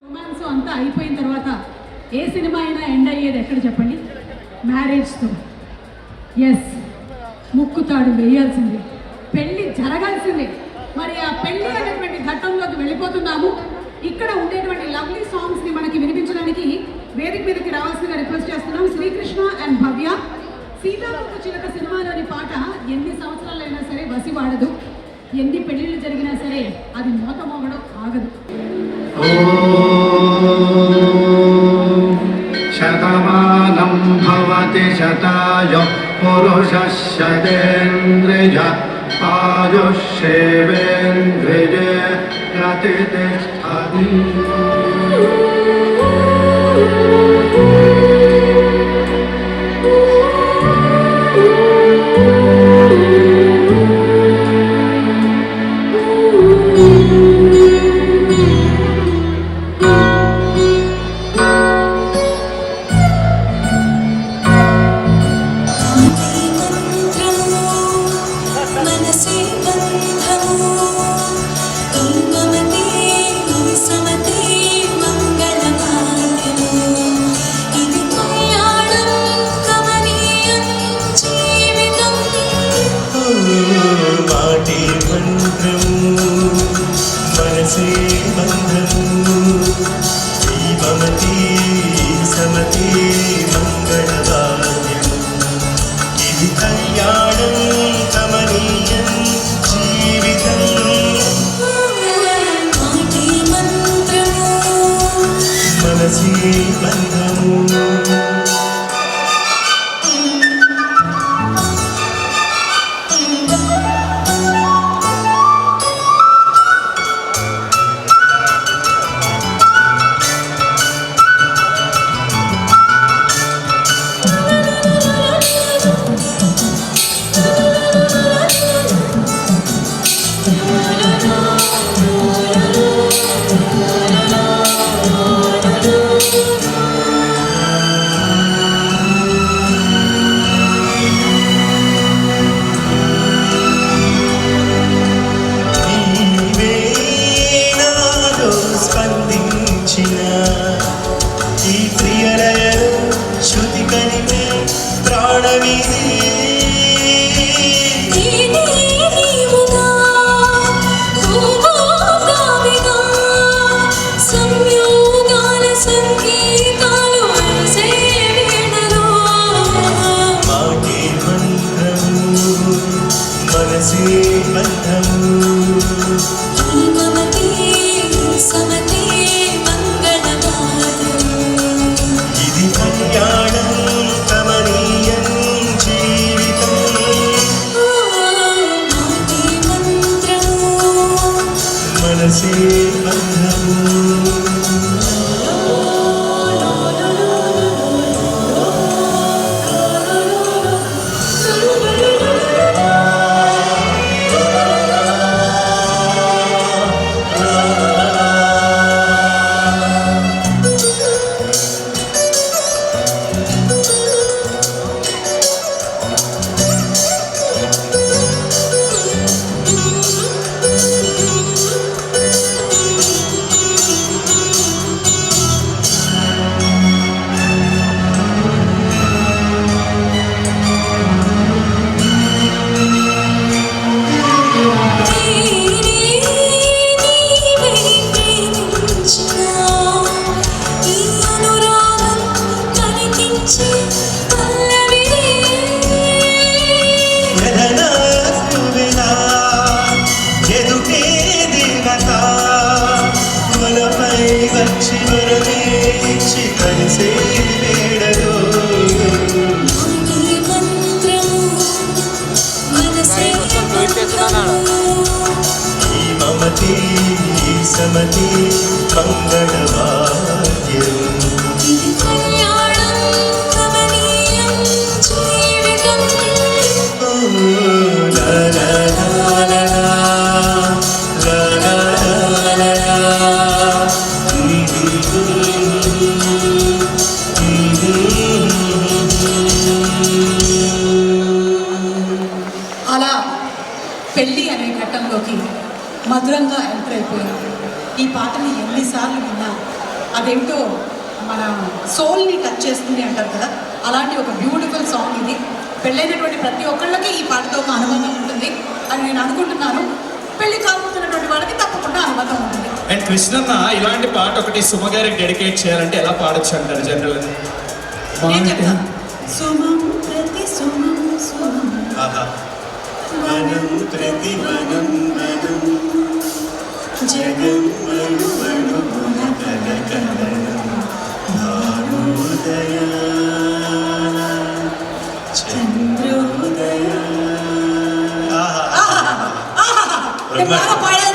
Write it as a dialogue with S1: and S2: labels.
S1: Romance అంతా అయిపోయిన తర్వాత ఏ సినిమా అయినా ఎండ్ అయ్యేది ఎక్కడ చెప్పండి? మ్యారేజ్తో. ఎస్, ముక్కుతాడు వేయాల్సిందే, పెళ్ళి జరగాల్సిందే. మరి ఆ పెళ్ళి అనేటువంటి ఘట్టంలోకి వెళ్ళిపోతున్నాము. ఇక్కడ ఉండేటువంటి లవ్లీ సాంగ్స్ని మనకి వినిపించడానికి వేదిక మీదకి రావాల్సిందిగా రిక్వెస్ట్ చేస్తున్నాం. శ్రీకృష్ణ అండ్ భవ్య. సీతాకోక చిలక సినిమాలోని పాట ఎన్ని సంవత్సరాలైనా సరే వసి వాడదు, ఎన్ని పెళ్ళిళ్ళు జరిగినా సరే అది మోత మోగడం ఆగదు.
S2: శతమానం భవతి శతాయు పురుషః శతేంద్రియ ఆయుష్యేవేంద్రియే ప్రతిష్ఠతి.
S3: సమతి మంగళవాద్యం
S1: అలా పెళ్ళి అనే ఘట్టంలోకి మధురంగా ఎంటర్ అయిపోయాం. ఈ పాటని ఎన్నిసార్లు విన్నా అదేంటో మన సోల్ని టచ్ చేస్తుంది అంటారు కదా, అలాంటి ఒక బ్యూటిఫుల్ సాంగ్ ఇది. పెళ్ళైనటువంటి ప్రతి ఒక్కళ్ళకి ఈ పాటతో ఒక అనుబంధం ఉంటుంది అని నేను అనుకుంటున్నాను. పెళ్లి కాకపోతున్నటువంటి వాళ్ళకి తప్పకుండా అనుబంధం ఉంటుంది.
S3: అండ్ కృష్ణన్న ఇలాంటి పాట ఒకటి సుమ గారికి డెడికేట్ చేయాలంటే ఎలా పాడొచ్చు అంటారు జనరల్?
S1: నేను చెప్తా. సుమం ప్రతి సుమం సుమం
S4: వనం ప్రతి వనం వనం జగం అణువణువున కలకలం భానోదయ చంద్రోదయ.
S1: బాగా పాడారు.